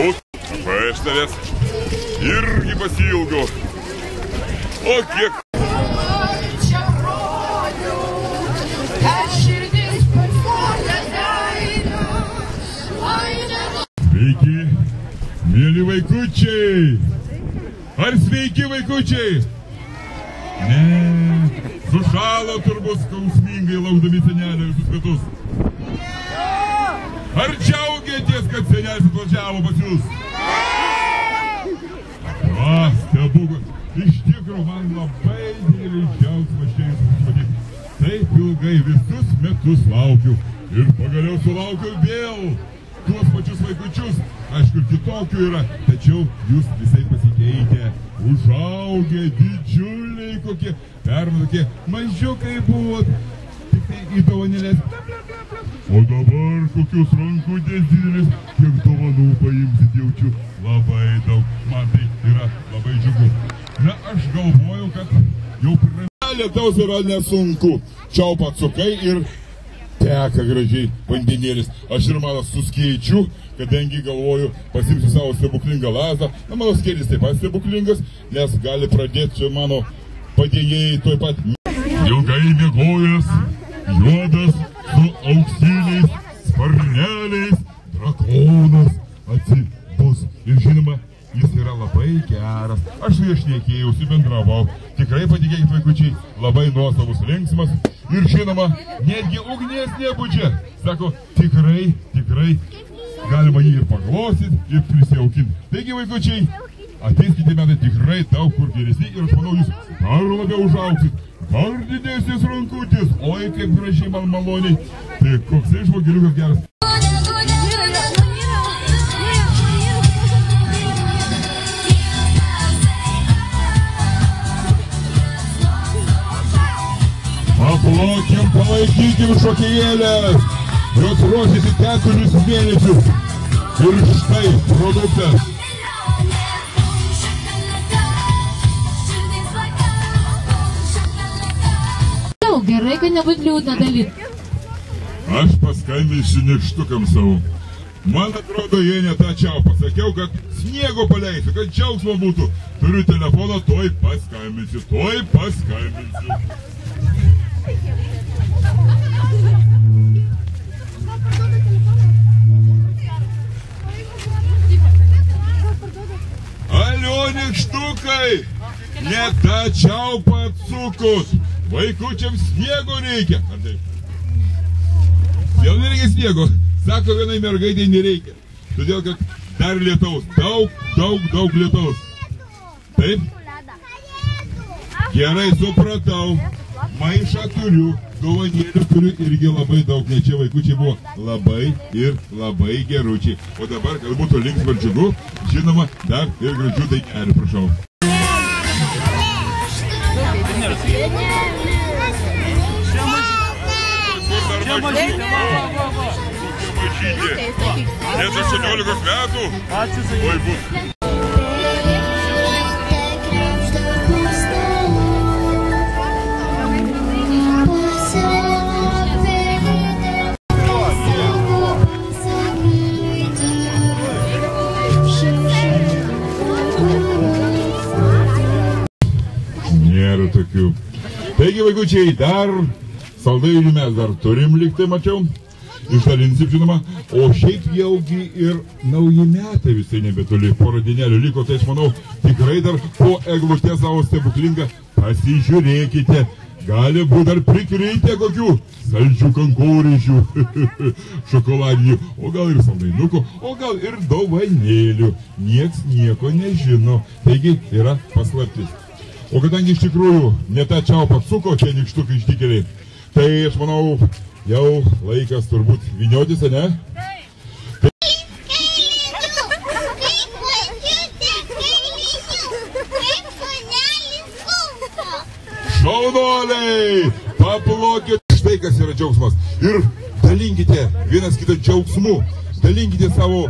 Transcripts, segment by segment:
Aš tavęs irgi pasilgau. O kiek... Sveiki, mėly vaikučiai. Ar sveiki vaikučiai? Ne, sušalo turbūt skausmingai laukdami senelio visus metus. Ar džiaugiatės, kad senelis atvažiavo pas jūs? Stebuklas. Iš tikrųjų, man labai didelis džiaugsmas čia jūs matyti. Taip ilgai visus metus laukiu. Ir pagaliau sulaukiu vėl tuos pačius vaikučius. Aišku, ir kitokių yra. Tačiau jūs visai pasikeitę. Užaugę, didžiuliai kokie. Pernai tokie mažiukai buvot. Tik tai į dovanėlės. O dabar kokius rankutės didelis, kiek dovanų paimsit, jaučiu labai daug. Man tai yra labai džiugu. Na, aš galvoju, kad jau pirmą lietaus yra nesunku. Čiaupa atsukai ir teka gražiai vandenėlis. Aš ir manas suskeičiu, kadangi galvoju, pasimsiu savo stebuklingą lazdą. Na, mano skėlis taip pat stebuklingas, nes gali pradėti čia mano padėjėjai tuoj pat. Ilgai miegojęs, juodas, su auksiniais sparneliais drakonas atsibus. Ir žinoma, jis yra labai geras. Aš su juo šnekėjausi, bendravau. Tikrai patikėkit vaikučiai, labai nuostabus, linksmas. Ir žinoma, netgi ugnies nebučia. Sako, tikrai galima jį ir paglostyti, ir prisijaukinti. Taigi vaikučiai, ateis kiti metai tikrai daug kur geresni. Ir aš manau, jūs dar labiau užaugsit. Dar didesnis rankutės, oi kaip gražiai man maloniai. Tai koks žmogeliukas geras. Paplokim, palaikykim šokėjėlės. Jos ruošiasi 4 mėnesius. Ir štai produktas. Gerai, kad nebūt liūdna dalyt. Aš paskambinsiu nykštukams savo. Man atrodo, jie ne tą čiaupą. Sakiau, kad sniego paleisiu, kad džiaugsmo būtų. Turiu telefoną, tuoj paskambinsiu. Alio, nykštukai! Ne tą čiaupą atsukot. Vaikučiams sniego reikia. Ar taip? Vėl nereikia sniego. Sako, vienai mergaitai nereikia. Todėl, kad dar lietaus. Daug lietaus. Taip? Gerai, supratau. Maišą turiu. Dovanėlių turiu irgi labai daug. Nes čia vaikučiai buvo labai geručiai. O dabar, kad būtų linksma ir džiugu, žinoma, dar ir gražių dainelių, prašau. Net 18 metų. Oi bus. Nėra tokių. Taigi, vaikučiai, dar saldainių mes dar turim liktai, mačiau. Išdalinsim, žinoma, o šiaip jaugi ir nauji metai visai nebetoli. Porą dienelių liko, tai aš manau, tikrai dar po eglutę savo stebuklingą pasižiūrėkite. Gali būti dar prikrytę kokių saldžių kankorėžių, šokoladinių, o gal ir saldainukų, o gal ir dovanėlių. Nieks nieko nežino, taigi yra paslaptis. O kadangi iš tikrųjų ne tą čiaupą atsuko tie nykštukai ištikėliai, tai aš manau, jau laikas turbūt vyniotis, ne? Šaunuoliai! Paplokit! Štai kas yra džiaugsmas. Ir dalinkite vienas kitą džiaugsmu. Dalinkite savo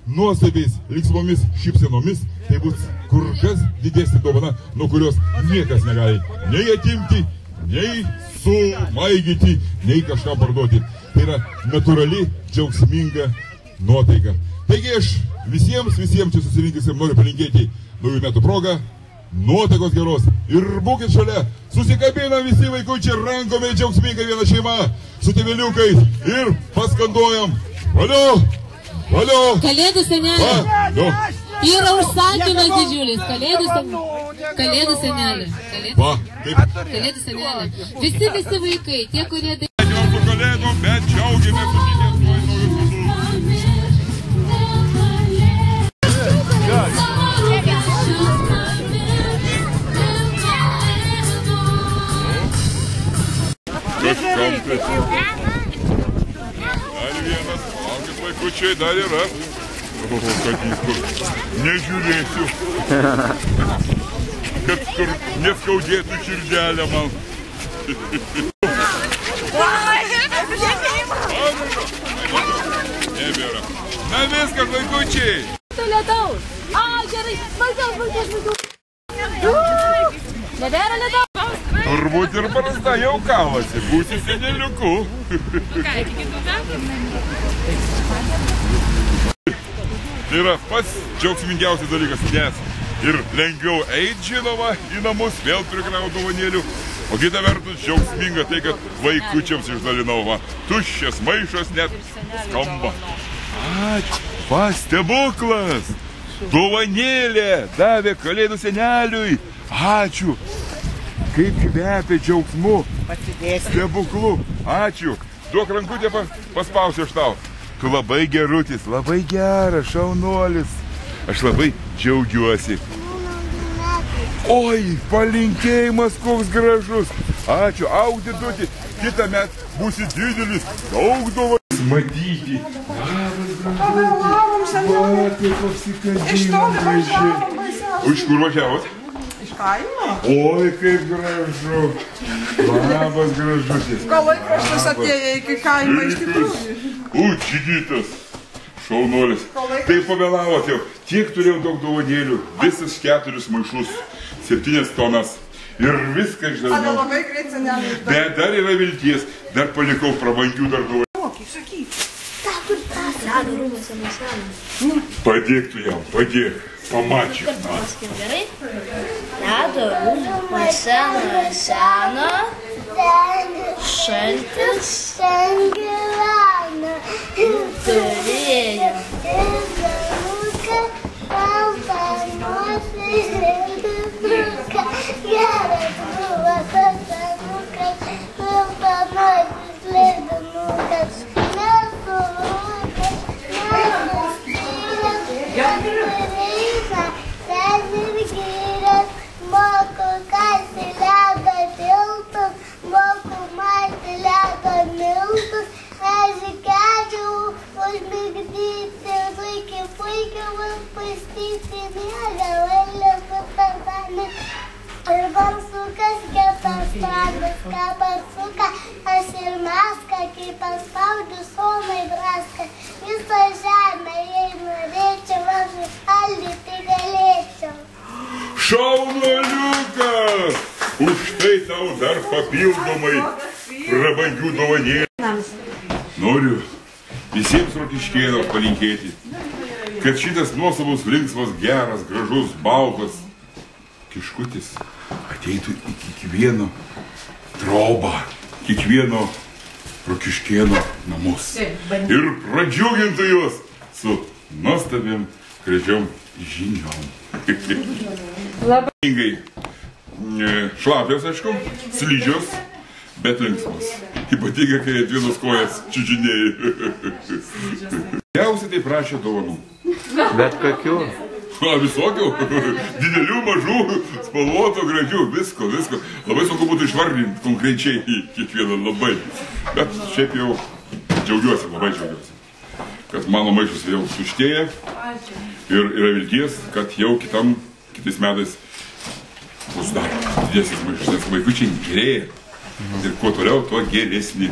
nuostabiais, linksmomis šypsenomis. Tai bus kur kas didesnė dovana, nuo kurios niekas negali nei atimti, nei sumaigyti, nei kažką parduoti. Tai yra natūrali, džiaugsminga nuotaika. Taigi aš visiems čia susirinkusiems noriu palinkėti naujų metų progą, nuotaikos geros ir būkit šalia, susikabinam visi vaikučiai rankomis džiaugsmingai viena šeima su tėveliukais ir paskanduojam. Valio! Valio! Kalėdų senelė. Yra užsakymas didžiulis. Kalėdų senelė. Kalėdų senelė. Visi vaikai, tie, kurie... Sveikinam su kalėdom, bet džiaugiamės sutikės su naujus metus. Dar vienas, laukit vaikučiai, dar yra. O, kad jis kur nežiūrėsiu. Kad kur neskaudėtų širdelę man. Nebėra. Na viskas, vaikučiai. Lietaus. Gerai. Smulkiau. Nebėra lietaus. Turbūt ir prasta jau kalasi. Būsi seneliuku. Ką, iki kitų metų? Tai yra pats džiaugsmingiausias dalykas, nes ir lengviau eiti, žinoma, į namus, vėl prikrauti dovanėlių. O kita vertus džiaugsminga tai, kad vaikučiams išdalinau, va, tuščias maišas net skamba. Ačiū, stebuklas, dovanėlė davė kalėdų seneliui. Ačiū, kaip kvepia džiaugsmu, stebuklu. Ačiū, duok rankutę paspausiu aš tau. Tu labai gerutis, labai geras, šaunuolis. Aš labai džiaugiuosi. Oi, palinkėjimas koks gražus. Ačiū, augti duoti. Kitą metą būsi didelis, daug dovanų matyti. Pavėlavom seniai. Iš toli važiavom. Iš kur važiavot? Iš kaimo. Oi, kaip gražu. Labas gražutis. Gal laikraštis atėjo iki kaimo iš tikrųjų. Čigytas. Šaunuolis. Tai pavėlavot jau. Tiek turėjau daug dovanėlių. Visas 4 maišus. 7 tonas. Ir viską išdalinau. Labai greit senelį. Bet dar yra vilties. Dar palikau prabangių dar dovanėlių. Moky, sakyk. Ledo rūmuose nuo seno. Padėk tu jam, padėk. Pamačiau. Gerai? Ledo rūmuose nuo seno. Šaltis. Turėjo. Ir barsukas getas barsuka, aš ir maską, kai paspaudžiu sonai draską. Visą žemę, jei norėčiau, aš užšaldyti galėčiau. Šaunuoliukas! Už tai tau dar papildomai prabangių dovanėlių. Noriu visiems Rokiškėnams palinkėti, kad šitas nuostabus, linksmas, geras, gražus, baltas kiškutis ateitų į kiekvieno trobą, kiekvieno Rokiškėno namus ir pradžiugintų juos su nuostabiam, gražiom žiniom. Labai šlapios, aišku, slidžios, bet linksmos. Ypatingai, kai ant vienos kojas čiužinėjai. Geriausiai tai prašė dovanų. Bet kokių? Visokių, didelių, mažų, spalvotų, gražių, visko. Labai sunku būtų išvardinti konkrečiai kiekvieną labai. Bet šiaip jau džiaugiuosi, labai džiaugiuosi, kad mano maišas jau tuštėja ir yra vilties, kad jau kitais metais bus dar didesnis maišas, nes vaikučiai gerėja ir kuo toliau, tuo geresni.